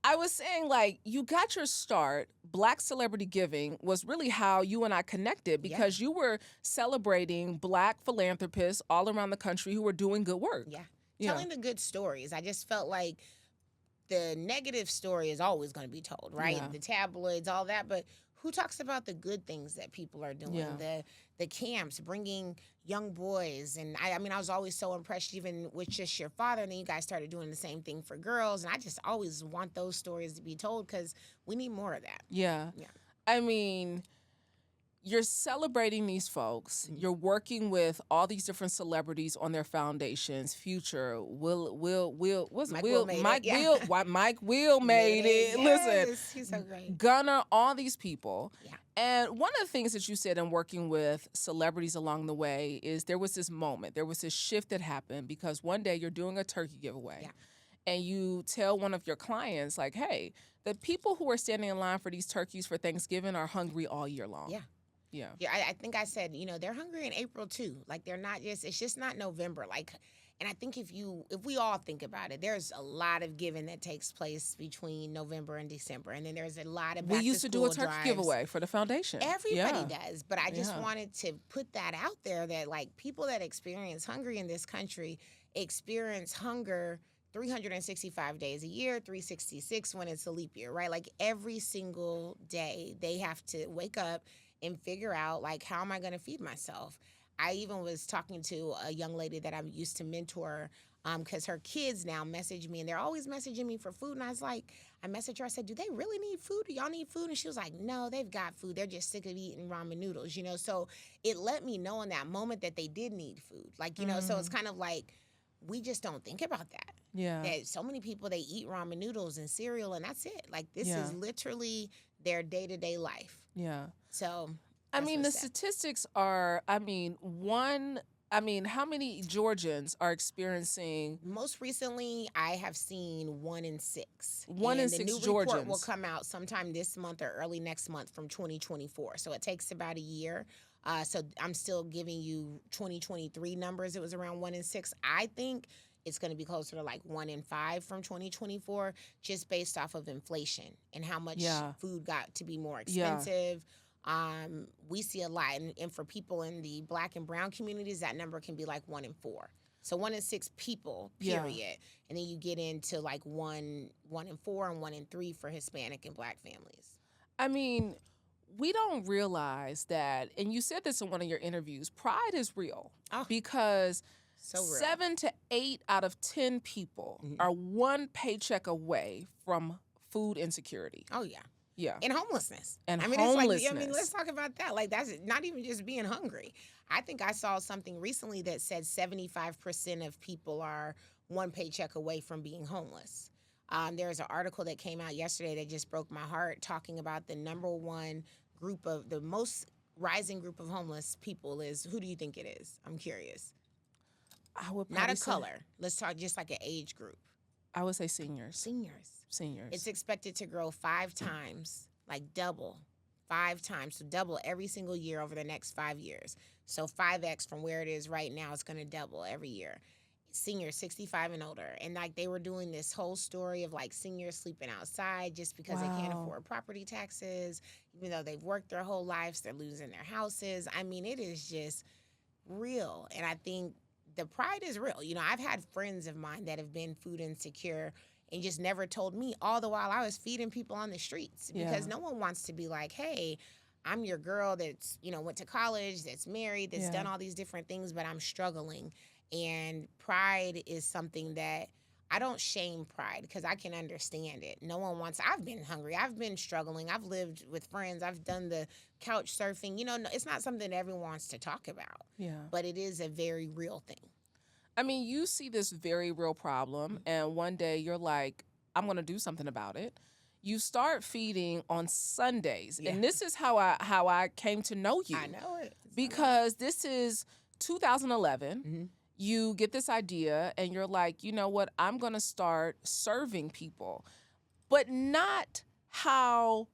I was saying, like, you got your start. Black Celebrity Giving was really how you and I connected because you were celebrating Black philanthropists all around the country who were doing good work. Yeah. Telling the good stories. I just felt like the negative story is always going to be told, right? Yeah. The tabloids, all that, but who talks about the good things that people are doing? The camps, bringing young boys, and I mean, I was always so impressed, even with just your father, and then you guys started doing the same thing for girls, and I just always want those stories to be told because we need more of that. Yeah. I mean, you're celebrating these folks. You're working with all these different celebrities on their foundations. Future, Mike Will made it. Yes, Listen, he's so great. Gunner, all these people. Yeah. And one of the things that you said in working with celebrities along the way is there was this moment, there was this shift that happened because one day you're doing a turkey giveaway. Yeah. And you tell one of your clients, like, hey, the people who are standing in line for these turkeys for Thanksgiving are hungry all year long. Yeah. Yeah. Yeah, I think I said, they're hungry in April too. Like they're not it's just not November. Like, and I think if we all think about it, there's a lot of giving that takes place between November and December. And then there's a lot of we used to do a turkey drives. Giveaway for the foundation. Everybody does. But I just wanted to put that out there that like people that experience hunger in this country experience hunger 365 days a year, 366 when it's a leap year, right? Like every single day they have to wake up and figure out, like, how am I going to feed myself? I even was talking to a young lady that I used to mentor because her kids now message me, and they're always messaging me for food. And I was like, I messaged her, I said, do they really need food? Do y'all need food? And she was like, no, they've got food. They're just sick of eating ramen noodles, So it let me know in that moment that they did need food. Like, so it's kind of like, we just don't think about that. Yeah. That so many people, they eat ramen noodles and cereal, and that's it. Like, this is literally their day-to-day life. Yeah. So, I mean, the statistics are, how many Georgians are experiencing? Most recently, I have seen 1 in 6. 1 in 6 Georgians. The new report will come out sometime this month or early next month from 2024. So it takes about a year. So I'm still giving you 2023 numbers. It was around 1 in 6. I think it's going to be closer to like 1 in 5 from 2024, just based off of inflation and how much food got to be more expensive. We see a lot. And for people in the Black and brown communities, that number can be like 1 in 4. So 1 in 6 people, period. Yeah. And then you get into like 1 in 4 and 1 in 3 for Hispanic and Black families. I mean, we don't realize that, and you said this in one of your interviews, pride is real because 7 to 8 out of 10 people are one paycheck away from food insecurity. Oh, yeah. Yeah. And homelessness. Homelessness. It's like, let's talk about that. Like, that's not even just being hungry. I think I saw something recently that said 75% of people are one paycheck away from being homeless. There's an article that came out yesterday that just broke my heart, talking about the number one the most rising group of homeless people is, who do you think it is? I'm curious. I would not a color. Let's talk just like an age group. I would say seniors. Seniors. It's expected to grow 5 times, like double, 5 times. So double every single year over the next 5 years. So 5X from where it is right now, it's going to double every year. Seniors 65 and older. And like they were doing this whole story of like seniors sleeping outside just because they can't afford property taxes. Even though they've worked their whole lives, they're losing their houses. I mean, it is just real. And I think the pride is real. I've had friends of mine that have been food insecure and just never told me, all the while I was feeding people on the streets. Because no one wants to be like, hey, I'm your girl that's, went to college, that's married, that's done all these different things, but I'm struggling. And pride is something that I don't shame pride because I can understand it. No one wants, I've been hungry. I've been struggling. I've lived with friends. I've done the couch surfing. It's not something that everyone wants to talk about. Yeah. But it is a very real thing. I mean, you see this very real problem, and one day you're like, I'm going to do something about it. You start feeding on Sundays. Yeah. And this is how I came to know you. I know it. Because this is 2011. Mm-hmm. You get this idea and you're like, you know what? I'm going to start serving people, but not how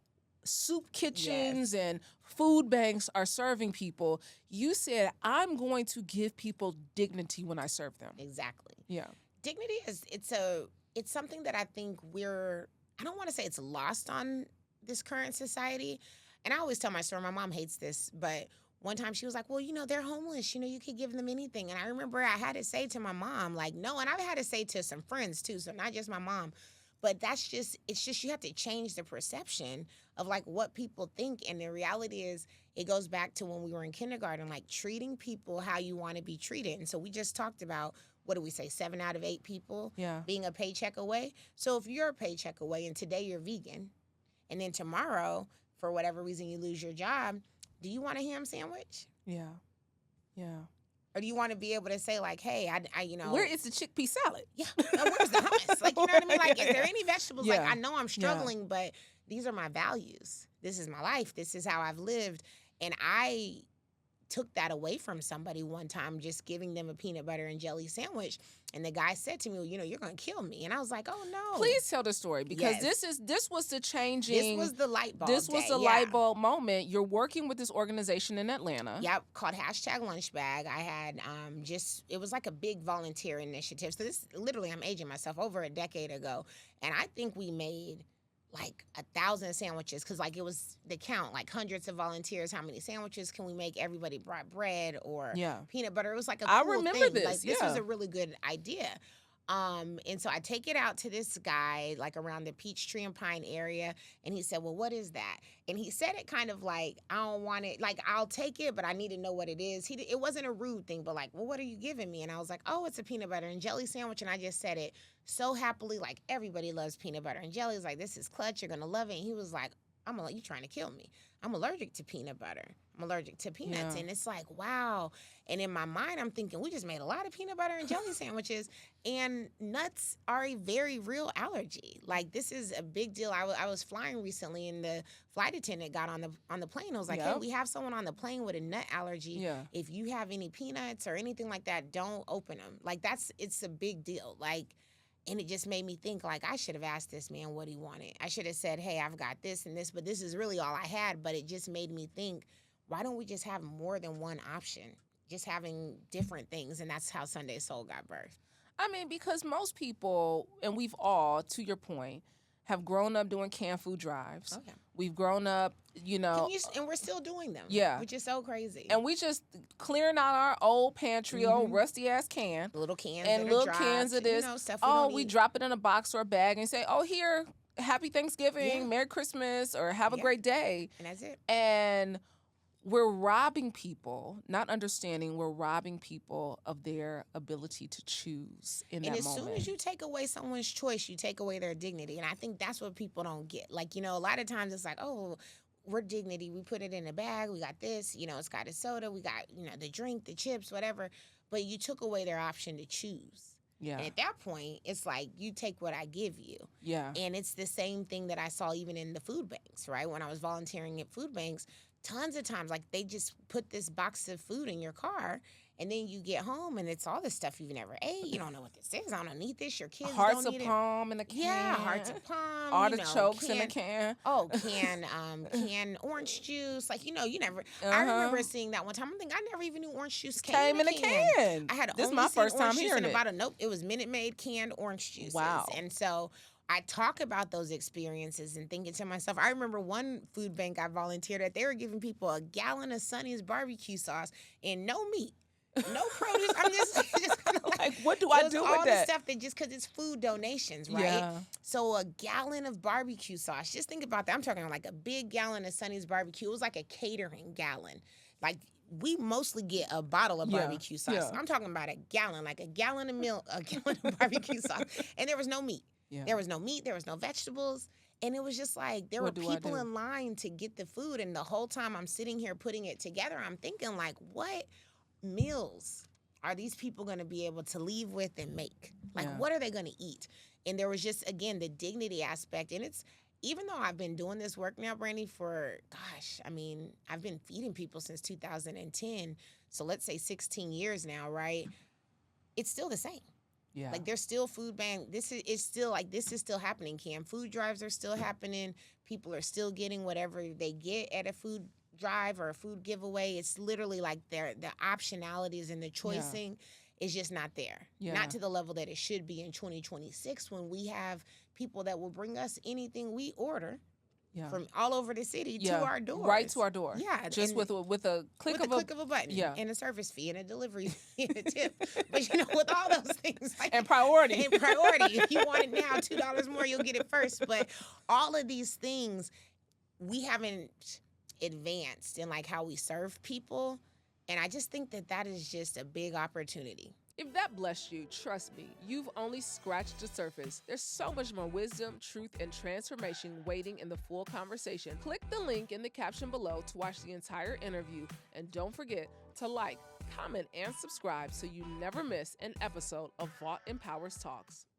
soup kitchens and food banks are serving people. You said, I'm going to give people dignity when I serve them. Exactly. Yeah. Dignity it's something that I think we're I don't want to say it's lost on this current society. And I always tell my story. My mom hates this, but one time she was like, well, they're homeless. You could give them anything. And I remember I had to say to my mom, like, no. And I've had to say to some friends too, so not just my mom. But it's just you have to change the perception of like what people think. And the reality is it goes back to when we were in kindergarten, like treating people how you want to be treated. And so we just talked about, what do we say, 7 out of 8 people being a paycheck away. So if you're a paycheck away and today you're vegan, and then tomorrow, for whatever reason, you lose your job, do you want a ham sandwich? Yeah. Or do you want to be able to say like, hey, I where is the chickpea salad? Yeah. Now, where's the hummus? Like, you know what I mean? Like, is there any vegetables? Yeah. Like, I know I'm struggling, but these are my values. This is my life. This is how I've lived. And I took that away from somebody one time, just giving them a peanut butter and jelly sandwich. And the guy said to me, well, you're going to kill me. And I was like, oh, no. Please tell the story, because this was the changing. This was the light bulb This was the light bulb moment. You're working with this organization in Atlanta. Yep, called #LunchBag. I had it was like a big volunteer initiative. So this, literally, I'm aging myself, over a decade ago. And I think we made like 1,000 sandwiches, because like it was the count, like hundreds of volunteers. How many sandwiches can we make? Everybody brought bread or peanut butter. It was like a cool I remember thing. this. Like, this was a really good idea. And so I take it out to this guy, like around the Peachtree and Pine area, and he said, well, what is that? And he said it kind of like, I don't want it, like, I'll take it, but I need to know what it is. It wasn't a rude thing, but like, well, what are you giving me? And I was like, oh, it's a peanut butter and jelly sandwich. And I just said it so happily, like, everybody loves peanut butter and jelly. It's like, this is clutch, you're gonna love it. And he was like, you trying to kill me. I'm allergic to peanut butter. I'm allergic to peanuts. And it's like, wow. And in my mind, I'm thinking, we just made a lot of peanut butter and jelly sandwiches, and nuts are a very real allergy. Like, this is a big deal. I was flying recently, and the flight attendant got on the plane. I was like, hey, we have someone on the plane with a nut allergy. Yeah. If you have any peanuts or anything like that, don't open them. Like, it's a big deal. Like, and it just made me think, like, I should have asked this man what he wanted. I should have said, hey, I've got this and this, but this is really all I had. But it just made me think, why don't we just have more than one option? Just having different things. And that's how Sunday Soul got birthed. I mean, because most people, and we've all, to your point, have grown up doing canned food drives. Okay. We've grown up, and we're still doing them. Yeah. Which is so crazy. And we just clearing out our old pantry, old rusty ass can. Little cans and little cans of this. Stuff we drop it in a box or a bag and say, oh, here, happy Thanksgiving, Merry Christmas, or have a great day. And that's it. And we're robbing people, not understanding we're robbing people of their ability to choose in that moment. And as soon as you take away someone's choice, you take away their dignity. And I think that's what people don't get. Like, a lot of times it's like, oh, we're dignity. We put it in a bag. We got this, it's got a soda. We got, the drink, the chips, whatever. But you took away their option to choose. Yeah. And at that point, it's like, you take what I give you. Yeah. And it's the same thing that I saw even in the food banks, right? When I was volunteering at food banks, tons of times, like, they just put this box of food in your car, and then you get home, and it's all the stuff you've never ate. You don't know what this is. I don't need this. Your kids hearts don't need it. Hearts of palm in the can. Yeah, hearts of palm. Artichokes in the can. Oh, can orange juice. Like, you never. I remember seeing that one time. I'm thinking, I never even knew orange juice came in a can. I had this only my first time hearing it. Nope, it was Minute Maid canned orange juices. Wow. And so I talk about those experiences and thinking to myself, I remember one food bank I volunteered at, they were giving people a gallon of Sonny's barbecue sauce and no meat, no produce. I'm just kind of like, what do I do with all that? The stuff that just because it's food donations, right? Yeah. So a gallon of barbecue sauce, just think about that. I'm talking like a big gallon of Sonny's barbecue. It was like a catering gallon. Like, we mostly get a bottle of barbecue sauce. Yeah. I'm talking about a gallon, like a gallon of milk, a gallon of barbecue sauce. And there was no meat. Yeah. There was no meat. There was no vegetables. And it was just like, there were people in line to get the food. And the whole time I'm sitting here putting it together, I'm thinking, like, what meals are these people going to be able to leave with and make? Like, what are they going to eat? And there was just, again, the dignity aspect. And it's, even though I've been doing this work now, Brandy, for, I've been feeding people since 2010. So let's say 16 years now, right? It's still the same. Yeah. Like, there's still food bank. This is still happening, Cam. Food drives are still happening. People are still getting whatever they get at a food drive or a food giveaway. It's literally like the optionalities and the choicing. It's just not there. Yeah. Not to the level that it should be in 2026 when we have people that will bring us anything we order from all over the city to our door. Right to our door. Yeah. Just with a click of a button. Yeah. And a service fee and a delivery fee and a tip. But with all those things. And priority. And priority. If you want it now, $2 more, you'll get it first. But all of these things, we haven't advanced in how we serve people. And I just think that is just a big opportunity. If that blessed you, trust me, you've only scratched the surface. There's so much more wisdom, truth, and transformation waiting in the full conversation. Click the link in the caption below to watch the entire interview. And don't forget to like, comment, and subscribe so you never miss an episode of Vault Empowers Talks.